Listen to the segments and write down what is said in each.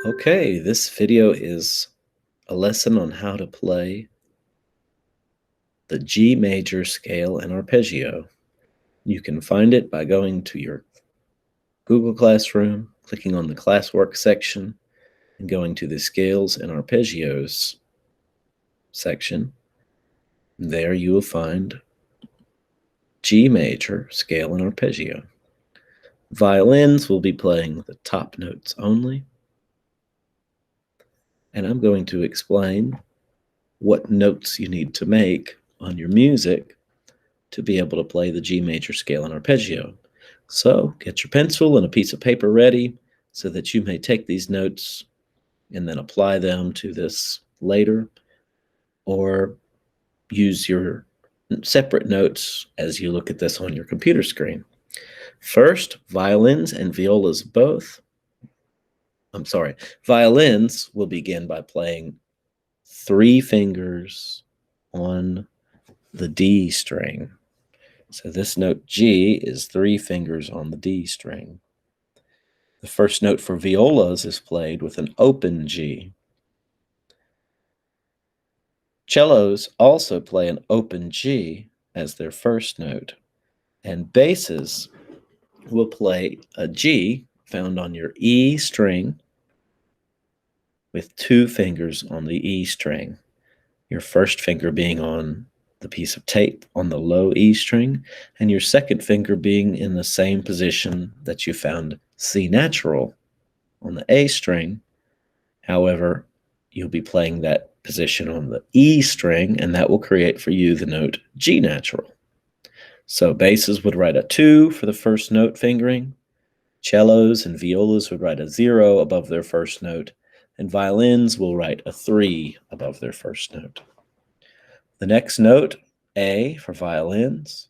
Okay, this video is a lesson on how to play the G major scale in arpeggio. You can find it by going to your Google Classroom, clicking on the classwork section, and going to the Scales and Arpeggios section. There you will find G major scale and arpeggio. Violins will be playing the top notes only, and I'm going to explain what notes you need to make on your music to be able to play the G major scale and arpeggio. So get your pencil and a piece of paper ready so that you may take these notes and then apply them to this later, or use your separate notes as you look at this on your computer screen. First, violins will begin by playing 3 fingers on the D string. So this note G is 3 fingers on the D string. The first note for violas is played with an open G. Cellos also play an open G as their first note, and basses will play a G found on your E string with 2 fingers on the E string, your first finger being on the piece of tape on the low E string, and your second finger being in the same position that you found C natural on the A string. However, you'll be playing that position on the E string, and that will create for you the note G natural. So basses would write a 2 for the first note fingering, cellos and violas would write a 0 above their first note, and violins will write a 3 above their first note. The next note, A for violins,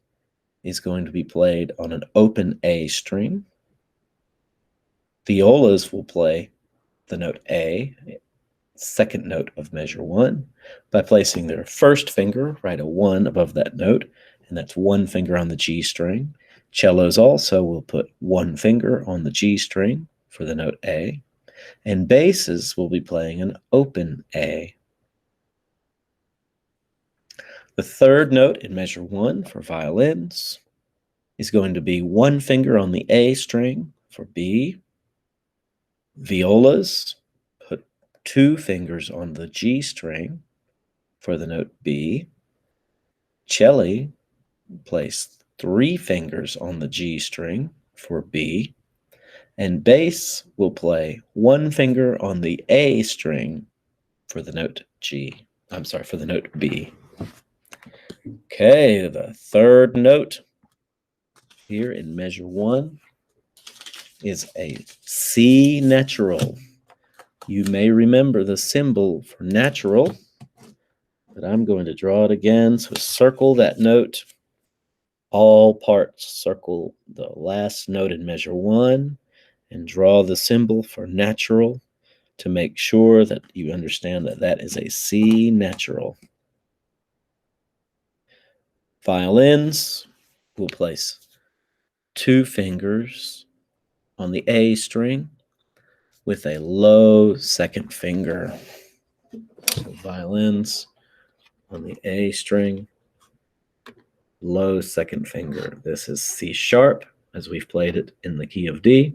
is going to be played on an open A string. Violas will play the note A, second note of measure 1, by placing their first finger, write a 1 above that note, and that's 1 finger on the G string. Cellos also will put 1 finger on the G string for the note A, and basses will be playing an open A. The third note in measure 1 for violins is going to be 1 finger on the A string for B. Violas put 2 fingers on the G string for the note B. Celli place 3 fingers on the G string for B. And bass will play 1 finger on the A string for the note for the note B. Okay, the third note here in measure 1 is a C natural. You may remember the symbol for natural, but I'm going to draw it again. So circle that note, all parts. Circle the last note in measure 1 and draw the symbol for natural to make sure that you understand that that is a C natural. Violins will place 2 fingers on the A string with a low second finger. So violins on the A string, low second finger. This is C sharp, as we've played it in the key of D,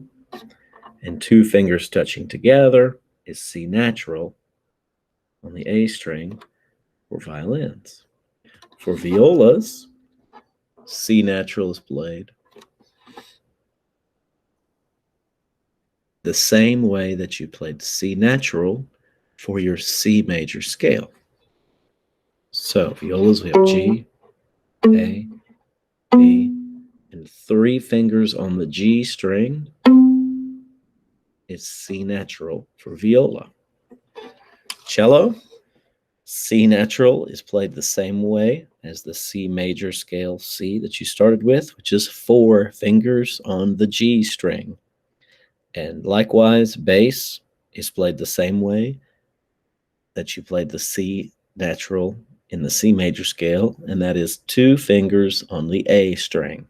and 2 fingers touching together is C natural on the A string for violins. For violas, C natural is played the same way that you played C natural for your C major scale. So violas, we have G, A, B, and 3 fingers on the G string is C natural for viola. Cello, C natural is played the same way as the C major scale C that you started with, which is 4 fingers on the G string. And likewise, bass is played the same way that you played the C natural in the C major scale, and that is 2 fingers on the A string.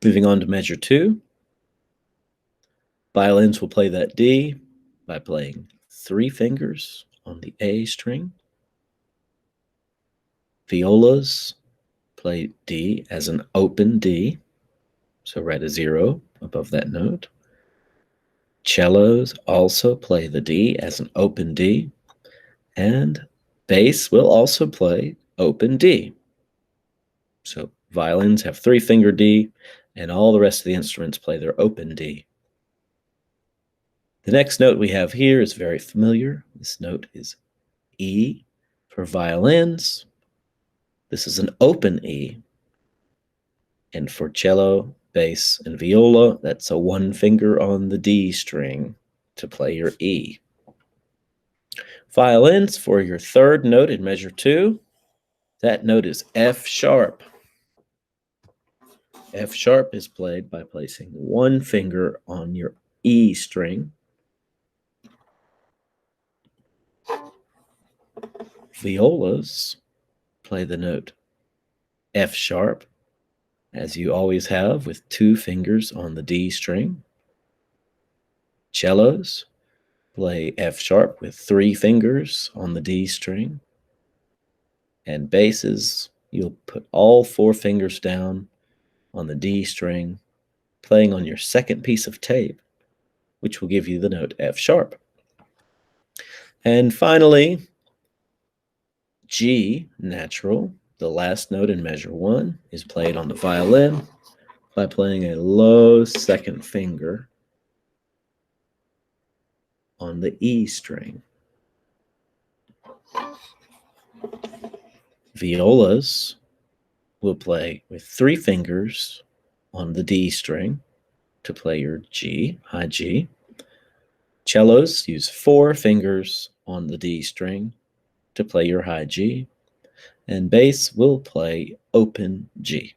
Moving on to measure 2, Violins will play that D by playing 3 fingers on the A string. Violas play D as an open D, so write a 0 above that note. Cellos also play the D as an open D, and bass will also play open D. So violins have 3-finger D, and all the rest of the instruments play their open D. The next note we have here is very familiar. This note is E for violins. This is an open E. And for cello, bass, and viola, that's a 1 finger on the D string to play your E. Violins, for your third note in measure 2, that note is F sharp. F sharp is played by placing 1 finger on your E string. Violas play the note F sharp, as you always have, with 2 fingers on the D string. Cellos play F sharp with 3 fingers on the D string. And basses, you'll put all 4 fingers down on the D string, playing on your second piece of tape, which will give you the note F sharp. And finally, G natural, the last note in measure 1, is played on the violin by playing a low second finger on the E string. Violas will play with 3 fingers on the D string to play your G, high G. Cellos use 4 fingers on the D string to play your high G. And bass will play open G.